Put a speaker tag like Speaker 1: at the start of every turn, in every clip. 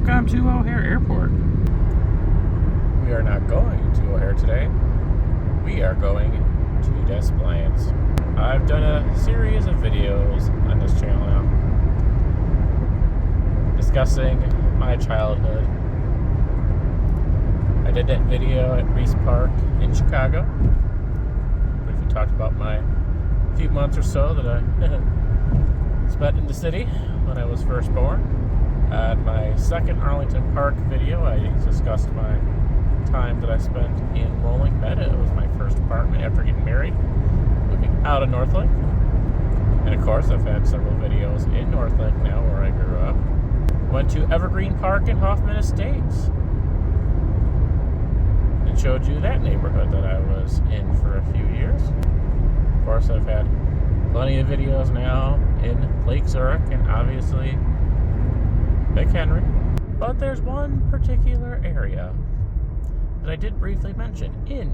Speaker 1: Welcome to O'Hare Airport. We are not going to O'Hare today. We are going to Des Plaines. I've done a series of videos on this channel now discussing my childhood. I did that video at Reese Park in Chicago. Briefly talked about my few months or so that I spent in the city when I was first born. At my second Arlington Park video, I discussed my time that I spent in Rolling Meadow. It was my first apartment after getting married, moving out of Northlake. And of course, I've had several videos in Northlake now where I grew up. Went to Evergreen Park in Hoffman Estates and showed you that neighborhood that I was in for a few years. Of course, I've had plenty of videos now in Lake Zurich and obviously Big Henry. But there's one particular area that I did briefly mention in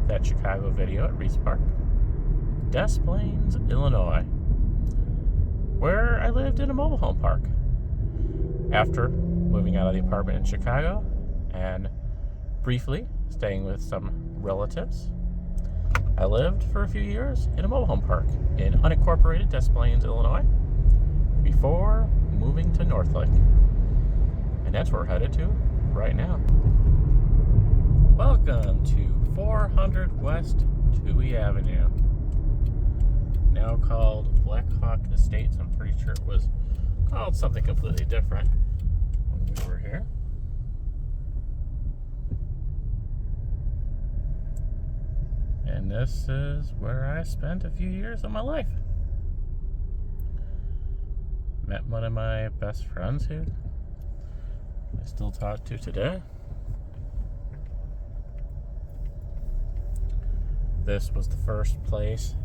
Speaker 1: that Chicago video at Reese Park. Des Plaines, Illinois, where I lived in a mobile home park. After moving out of the apartment in Chicago and briefly staying with some relatives, I lived for a few years in a mobile home park in unincorporated Des Plaines, Illinois, before moving to Northlake. And that's where we're headed to right now. Welcome to 400 West Toohey Avenue, now called Black Hawk Estates. I'm pretty sure it was called something completely different when we were here. And this is where I spent a few years of my life. Met one of my best friends here. I still talk to today. This was the first place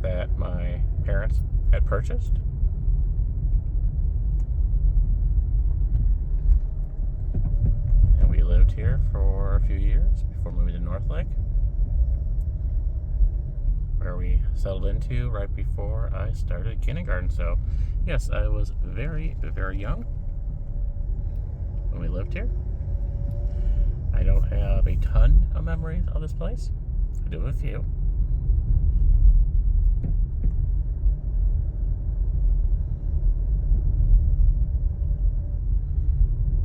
Speaker 1: that my parents had purchased. And we lived here for a few years before moving to Northlake, where we settled into right before I started kindergarten. So yes, I was very, very young when we lived here. I don't have a ton of memories of this place. I do have a few.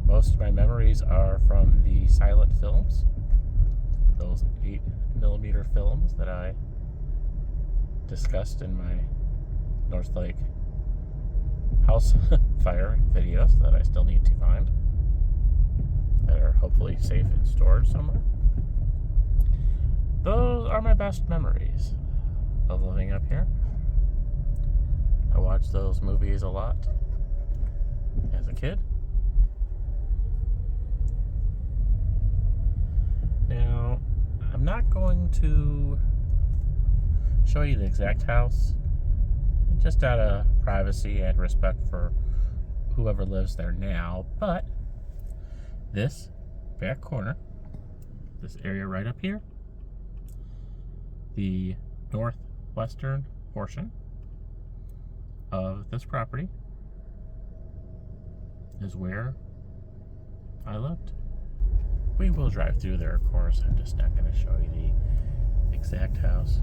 Speaker 1: Most of my memories are from the silent films, those 8mm films that I discussed in my Northlake house fire videos that I still need to find, that are hopefully safe and stored somewhere. Those are my best memories of living up here. I watched those movies a lot as a kid. Now, I'm not going to show you the exact house, just out of privacy and respect for whoever lives there now, but this back corner, this area right up here, the northwestern portion of this property is where I lived. We will drive through there, of course. I'm just not going to show you the exact house.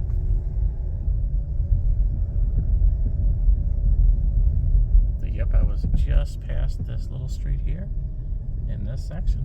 Speaker 1: But yep, I was just past this little street here in this section.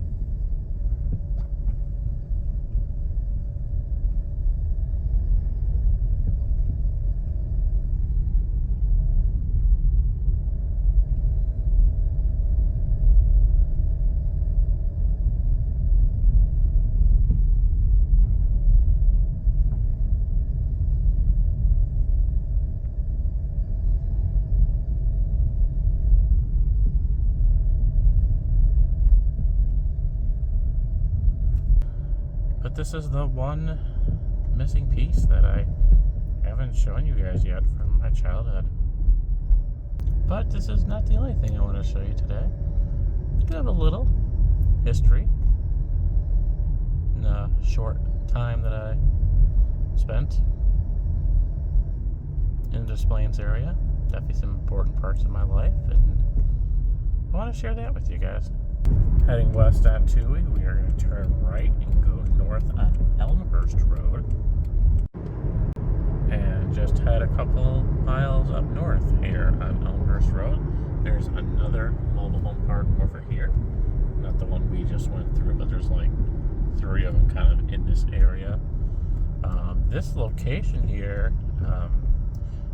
Speaker 1: But this is the one missing piece that I haven't shown you guys yet from my childhood. But this is not the only thing I want to show you today. I do have a little history in the short time that I spent in the Des Plaines area. Definitely some important parts of my life, and I want to share that with you guys. Heading west on Toohey, we are going to turn right and go north on Elmhurst Road. And just head a couple miles up north here on Elmhurst Road. There's another mobile home park over here. Not the one we just went through, but there's like 3 of them kind of in this area. This location here,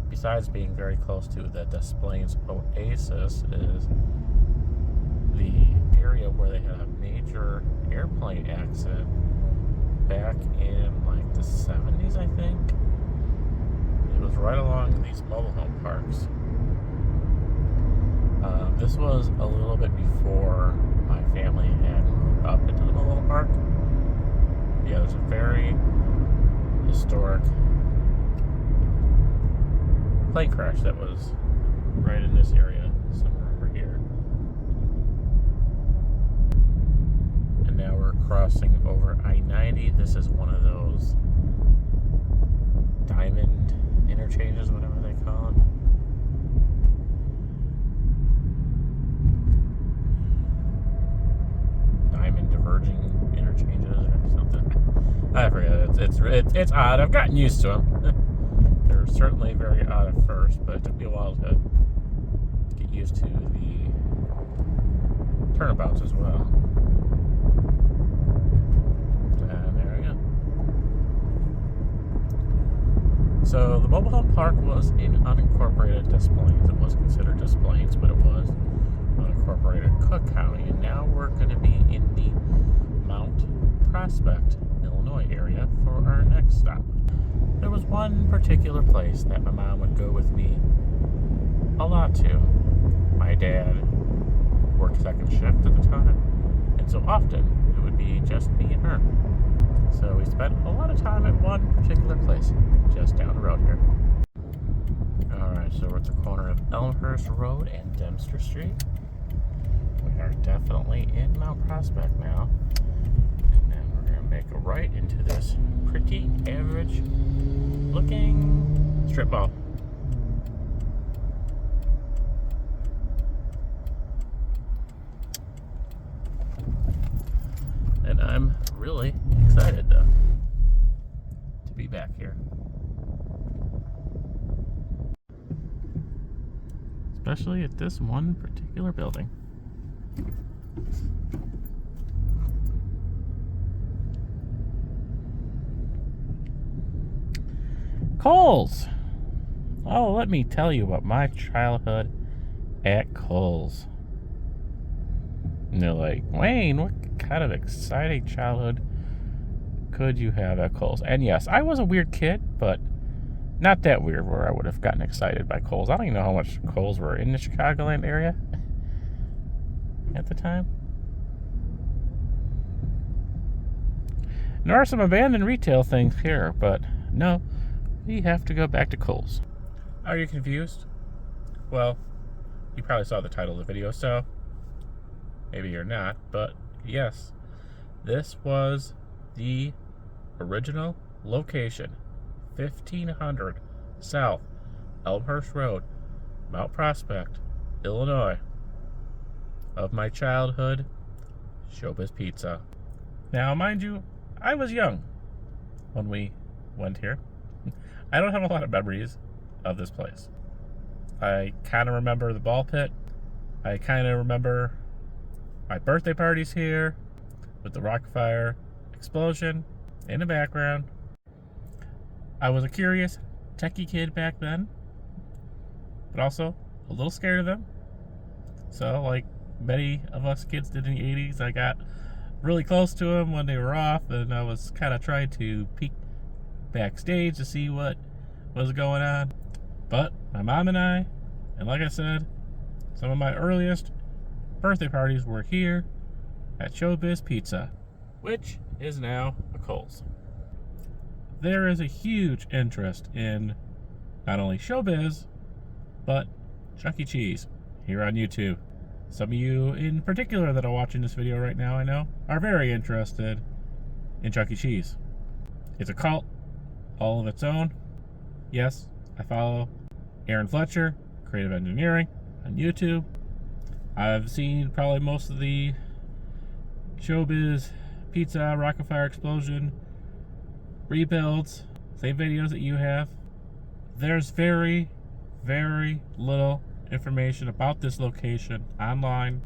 Speaker 1: besides being very close to the Des Plaines Oasis, is the area where they had a major airplane accident back in like the 70s, I think. It was right along these mobile home parks. This was a little bit before my family had moved up into the mobile home park. Yeah, there's a very historic plane crash that was right in this area, somewhere over here. And now we're crossing over I-90. This is one of those diamond interchanges, whatever they call it. Diamond diverging interchanges or something. I forget. It's odd. I've gotten used to them. They're certainly very odd at first, but it took me a while to get used to the turnabouts as well. And there we go. So the mobile home park was in unincorporated Des Plaines. It was considered Des Plaines, but it was unincorporated Cook County. And now we're going to be in the Mount Prospect, Illinois area for our next stop. There was one particular place that my mom would go with me a lot to. My dad worked second shift at the time, and so often it would be just me and her. So we spent a lot of time at one particular place just down the road here. Alright, so we're at the corner of Elmhurst Road and Dempster Street. We are definitely in Mount Prospect now. And then we're going to make a right into this pretty average looking strip mall. And I'm really excited though to be back here. Especially at this one particular building. Kohl's. Oh, let me tell you about my childhood at Kohl's. And they're like, Wayne, what kind of exciting childhood could you have at Kohl's? And yes, I was a weird kid, but not that weird where I would have gotten excited by Kohl's. I don't even know how much Kohl's were in the Chicagoland area at the time. There are some abandoned retail things here, but no, we have to go back to Kohl's. Are you confused? Well, you probably saw the title of the video, so maybe you're not, but yes, this was the original location, 1500 South Elmhurst Road, Mount Prospect, Illinois, of my childhood ShowBiz Pizza. Now, mind you, I was young when we went here. I don't have a lot of memories of this place. I kind of remember the ball pit. I kind of remember my birthday parties here with the Rockfire explosion in the background. I was a curious, techie kid back then, but also a little scared of them. So, like many of us kids did in the 80s, I got really close to them when they were off, and I was kind of trying to peek backstage to see what was going on. But my mom and I, and like I said, some of my earliest birthday parties were here at ShowBiz Pizza, which is now a Kohl's. There is a huge interest in not only ShowBiz, but Chuck E. Cheese here on YouTube. Some of you in particular that are watching this video right now, I know, are very interested in Chuck E. Cheese. It's a cult all of its own. Yes, I follow Aaron Fletcher, Creative Engineering, on YouTube. I've seen probably most of the ShowBiz Pizza, Rocket Fire Explosion rebuilds, same videos that you have. There's very, very little information about this location online.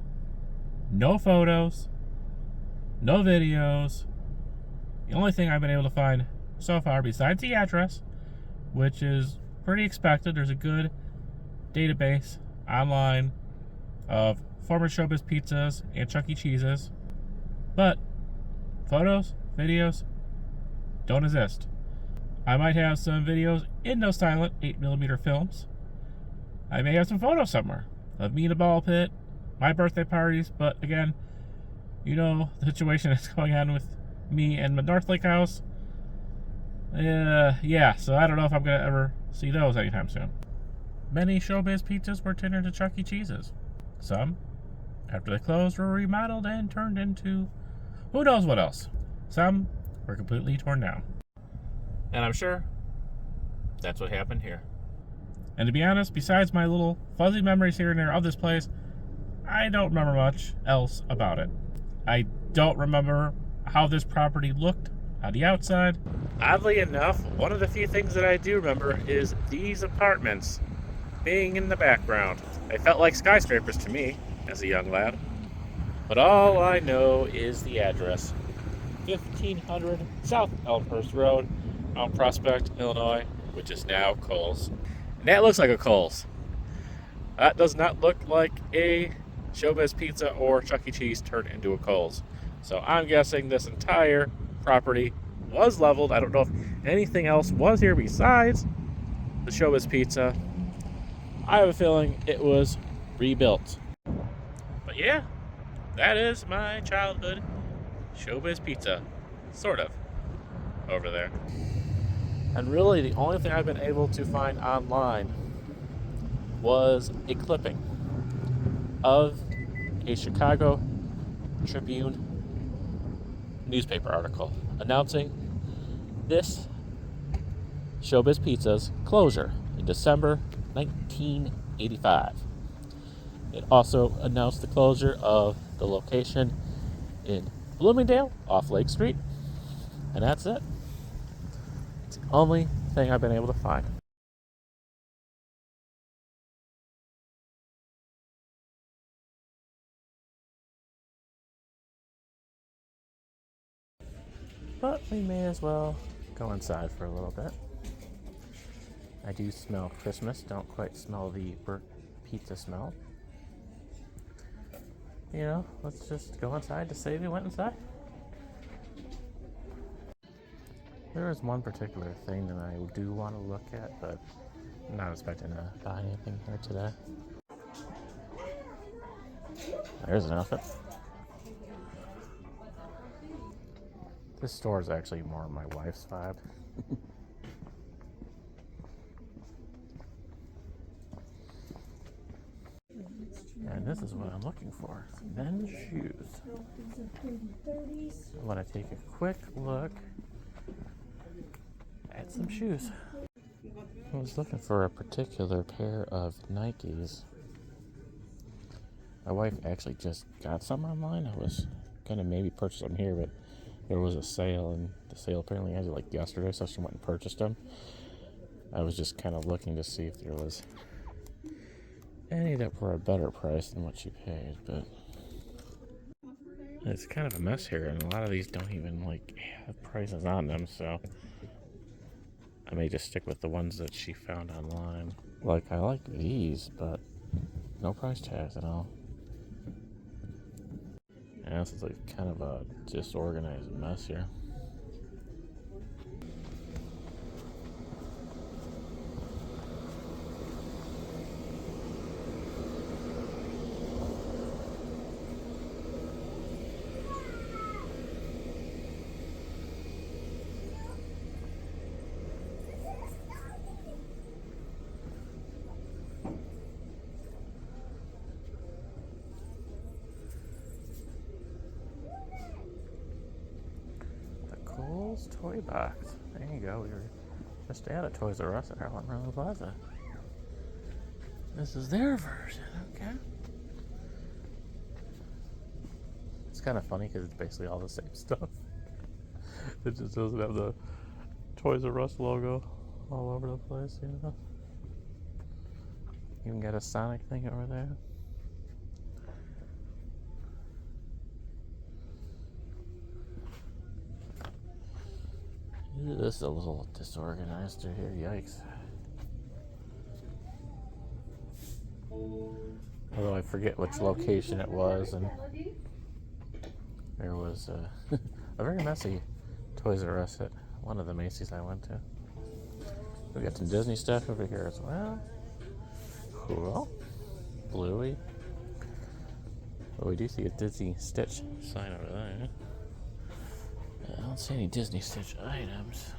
Speaker 1: No photos, no videos. The only thing I've been able to find so far, besides the address, which is pretty expected, there's a good database online of former ShowBiz Pizzas and Chuck E. Cheese's, but photos, videos don't exist. I might have some videos in those silent 8mm films. I may have some photos somewhere of me in a ball pit, my birthday parties, but again, you know the situation that's going on with me and my Northlake house. Yeah, so I don't know if I'm going to ever see those anytime soon. Many ShowBiz pizzas were turned into Chuck E. Cheese's. Some, after they closed, were remodeled and turned into who knows what else. Some were completely torn down. And I'm sure that's what happened here. And to be honest, besides my little fuzzy memories here and there of this place, I don't remember much else about it. I don't remember how this property looked on the outside. Oddly enough, one of the few things that I do remember is these apartments being in the background. They felt like skyscrapers to me as a young lad. But all I know is the address. 1500 South Elmhurst Road, Mount Prospect, Illinois, which is now Kohl's. And that looks like a Kohl's. That does not look like a ShowBiz Pizza or Chuck E. Cheese turned into a Kohl's. So I'm guessing this entire property was leveled. I don't know if anything else was here besides the ShowBiz Pizza. I have a feeling it was rebuilt. But yeah, that is my childhood ShowBiz Pizza, sort of, over there. And really the only thing I've been able to find online was a clipping of a Chicago Tribune newspaper article announcing this ShowBiz Pizza's closure in December 1985. It also announced the closure of the location in Bloomingdale off Lake Street, and that's it. It's the only thing I've been able to find. But we may as well go inside for a little bit. I do smell Christmas, don't quite smell the burnt pizza smell. You know, let's just go inside to say we went inside. There is one particular thing that I do want to look at, but I'm not expecting to buy anything here today. There's an outfit. This store is actually more my wife's vibe. And this is what I'm looking for. Men's shoes. I want to take a quick look at some shoes. I was looking for a particular pair of Nikes. My wife actually just got some online. I was going to maybe purchase them here, but there was a sale, and the sale apparently ended like yesterday, so she went and purchased them. I was just kind of looking to see if there was any that were a better price than what she paid, but it's kind of a mess here, and a lot of these don't even like have prices on them, so I may just stick with the ones that she found online. Like, I like these, but no price tags at all. And this is like kind of a disorganized mess here. Kohl's toy box. There you go. We were just at a Toys R Us at Harlan Road Plaza. This is their version, okay? kind of funny because it's basically all the same stuff. It just doesn't have the Toys R Us logo all over the place, you know. You can get a Sonic thing over there. Ooh, this is a little disorganized here, yikes. Although I forget which location it was, and there was a very messy Toys R Us at one of the Macy's I went to. We got some Disney stuff over here as well. Cool. Bluey. Oh, we do see a Disney Stitch sign over there. I don't see any Disney Stitch items.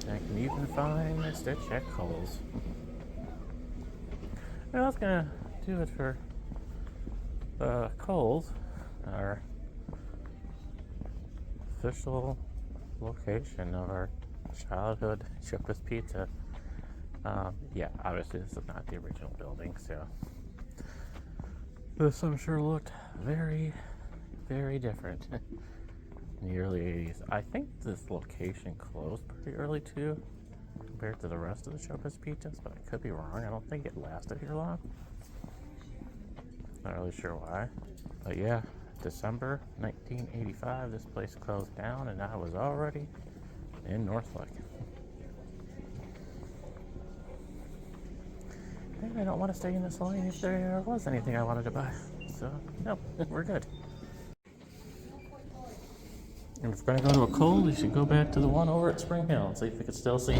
Speaker 1: I can even find a Stitch at Kohl's. Well, that's gonna do it for Kohl's, our official location of our childhood ShowBiz Pizza. Yeah, obviously this is not the original building, so this I'm sure looked very, very different in the early 80s. I think this location closed pretty early too, compared to the rest of the ShowBiz Pizzas, but I could be wrong. I don't think it lasted here long. Not really sure why, but yeah, December 1985, this place closed down, and I was already in Northlake. And I don't want to stay in this line if there was anything I wanted to buy, so no, we're good. And if we're gonna go to a Kohl, you should go back to the one over at Spring Hill and see if we can still see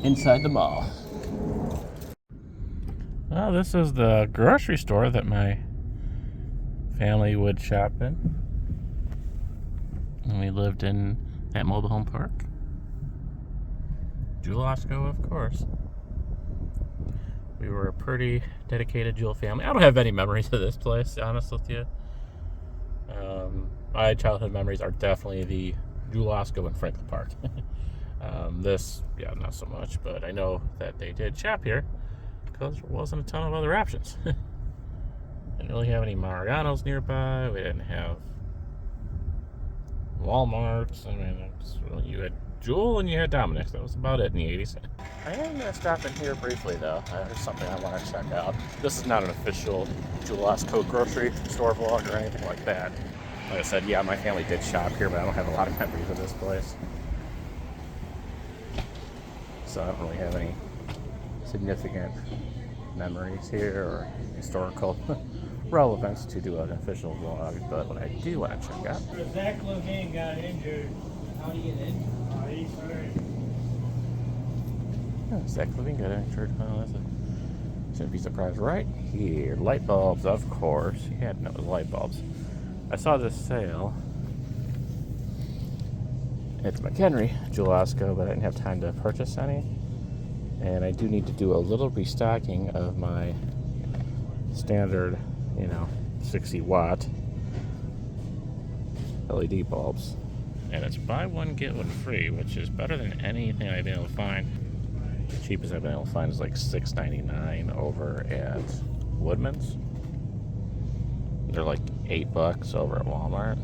Speaker 1: inside the mall. Well, this is the grocery store that my family would shop in when we lived in that mobile home park. Jewel Osco, of course. We were a pretty dedicated Jewel family. I don't have any memories of this place, to be honest with you. My childhood memories are definitely the Jewel Osco and Franklin Park. This, yeah, not so much, but I know that they did shop here because there wasn't a ton of other options. Didn't really have any Mariano's nearby. We didn't have Walmart's. I mean, you had Jewel and you had Dominic's. That was about it in the 80s. I am going to stop in here briefly, though. There's something I want to check out. This is not an official Jewel Osco grocery store vlog or anything like that. Like I said, yeah, my family did shop here, but I don't have a lot of memories of this place. So I don't really have any significant memories here or historical relevance to do an official vlog. But what I do want to check out.
Speaker 2: Zach Levine got injured. How do you get injured? Oh, he's hurt.
Speaker 1: Oh, Zach Levine got injured. Oh, shouldn't be surprised. Right here, light bulbs, of course. You had to know it was light bulbs. I saw this sale at McHenry, Jewel Osco, but I didn't have time to purchase any. And I do need to do a little restocking of my standard, 60 watt LED bulbs. And it's buy one, get one free, which is better than anything I've been able to find. The cheapest I've been able to find is like $6.99 over at Woodman's. They're like $8 over at Walmart.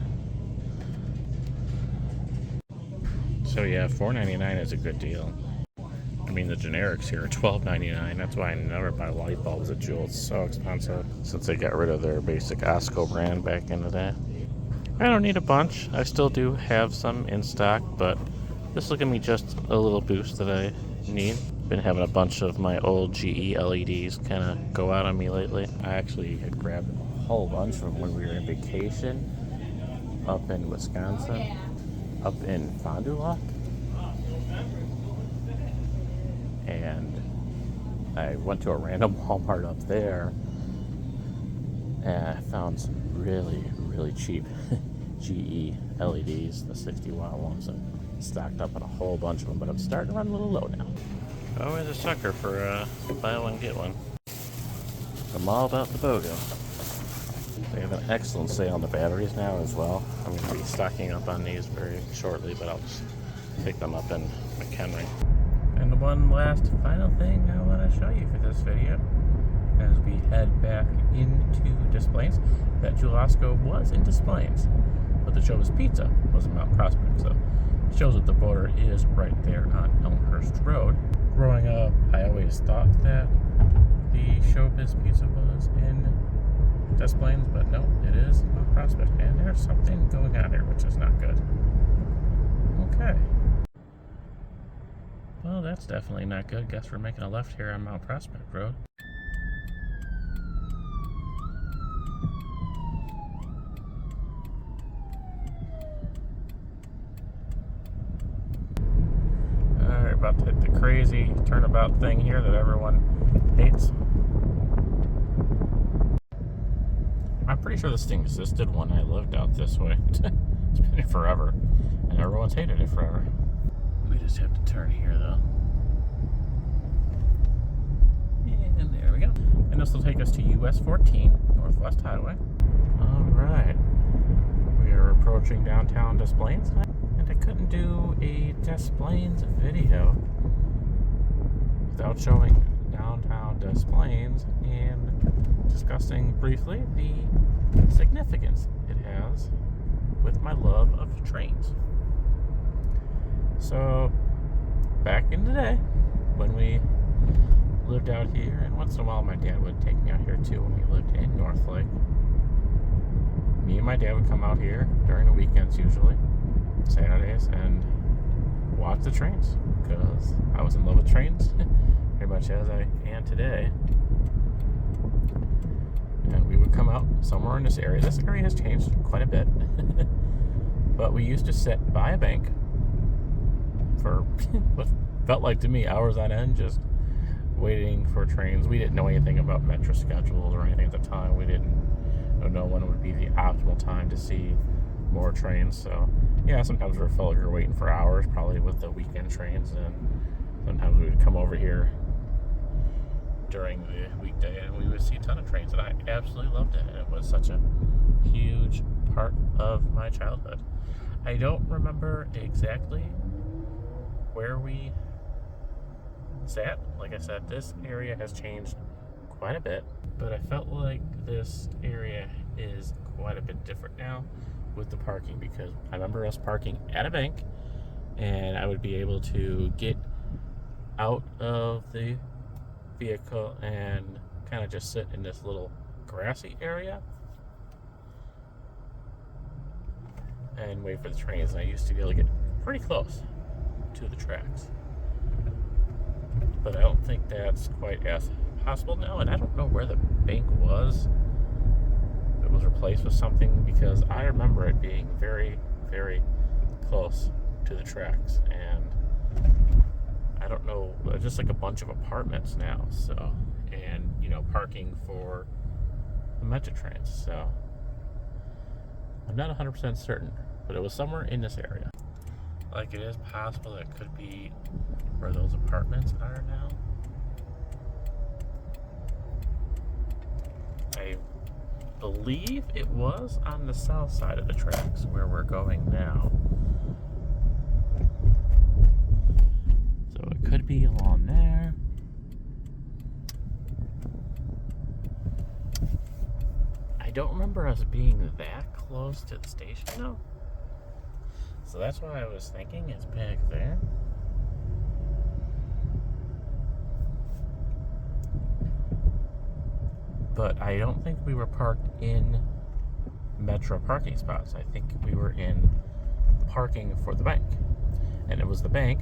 Speaker 1: So yeah, $4.99 is a good deal. I mean, the generics here are $12.99. That's why I never buy light bulbs at Jewel. It's so expensive since they got rid of their basic Osco brand back in the day. I don't need a bunch. I still do have some in stock, but this will give me just a little boost that I need. Been having a bunch of my old GE LEDs kind of go out on me lately. I actually had grabbed a whole bunch from when we were on vacation up in Wisconsin, up in Fond du Lac. And I went to a random Walmart up there and I found some really, really cheap GE LEDs, the 60 watt ones, and stocked up on a whole bunch of them, but I'm starting to run a little low now. Always a sucker for buy one, get one. I'm all about the BOGO. They have an excellent sale on the batteries now as well. I'm going to be stocking up on these very shortly, but I'll just pick them up in McHenry. And one last final thing I want to show you for this video as we head back into Des Plaines. That Julasco was in Des Plaines, but the ShowBiz Pizza was in Mount Prospect, so it shows that the border is right there on Elmhurst Road. Growing up, I always thought that the ShowBiz Pizza was in Des Plaines, but no, it is Mount Prospect, and there's something going on here which is not good. Okay. Well, that's definitely not good. Guess we're making a left here on Mount Prospect Road. Alright, about to hit the crazy turnabout thing here that everyone hates. I'm pretty sure this thing existed when I lived out this way. It's been here forever, and everyone's hated it forever. We just have to turn here, though. And there we go. And this will take us to US 14, Northwest Highway. Alright. We are approaching downtown Des Plaines, and I couldn't do a Des Plaines video without showing downtown Des Plaines and discussing briefly the significance it has with my love of trains. So, back in the day, when we lived out here, and once in a while my dad would take me out here too when we lived in Northlake. Me and my dad would come out here during the weekends usually, Saturdays, and watch the trains, because I was in love with trains, pretty much as I am today. And we would come out somewhere in this area. This area has changed quite a bit, but we used to sit by a bank for what felt like to me hours on end, just waiting for trains. We didn't know anything about metro schedules or anything at the time. We didn't know when would be the optimal time to see more trains. So yeah, sometimes we felt like we were waiting for hours, probably with the weekend trains, and sometimes we would come over here during the weekday and we would see a ton of trains, and I absolutely loved it. It was such a huge part of my childhood. I don't remember exactly where we sat. Like I said, this area has changed quite a bit, but I felt like this area is quite a bit different now with the parking, because I remember us parking at a bank and I would be able to get out of the vehicle and kind of just sit in this little grassy area and wait for the trains. And I used to be able to get pretty close to the tracks, but I don't think that's quite as possible now, and I don't know where the bank was. It was replaced with something, because I remember it being very, very close to the tracks, and I don't know, just like a bunch of apartments now, so, and parking for the metro trains, so I'm not 100% certain, but it was somewhere in this area. Like, it is possible it could be where those apartments are now. I believe it was on the south side of the tracks where we're going now. So it could be along there. I don't remember us being that close to the station though. So that's what I was thinking, it's back there. But I don't think we were parked in metro parking spots. I think we were in parking for the bank. And it was the bank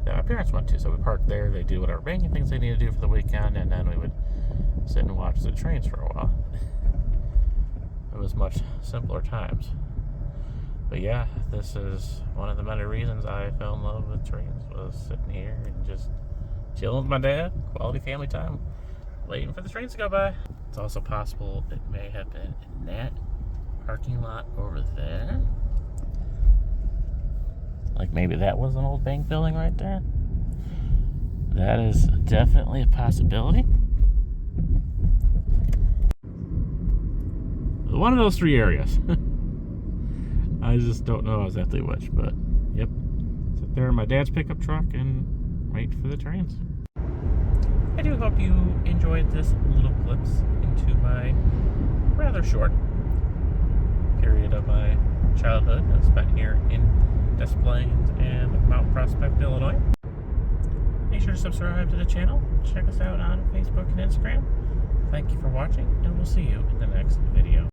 Speaker 1: that my parents went to. So we parked there, they do whatever banking things they need to do for the weekend, and then we would sit and watch the trains for a while. It was much simpler times. But yeah, this is one of the many reasons I fell in love with trains, was sitting here and just chilling with my dad, quality family time, waiting for the trains to go by. It's also possible it may have been in that parking lot over there. Like maybe that was an old bank building right there. That is definitely a possibility. one of those three areas. I just don't know exactly which, but yep. Sit there in my dad's pickup truck and wait for the trains. I do hope you enjoyed this little glimpse into my rather short period of my childhood I spent here in Des Plaines and Mount Prospect, Illinois. Make sure to subscribe to the channel. Check us out on Facebook and Instagram. Thank you for watching, and we'll see you in the next video.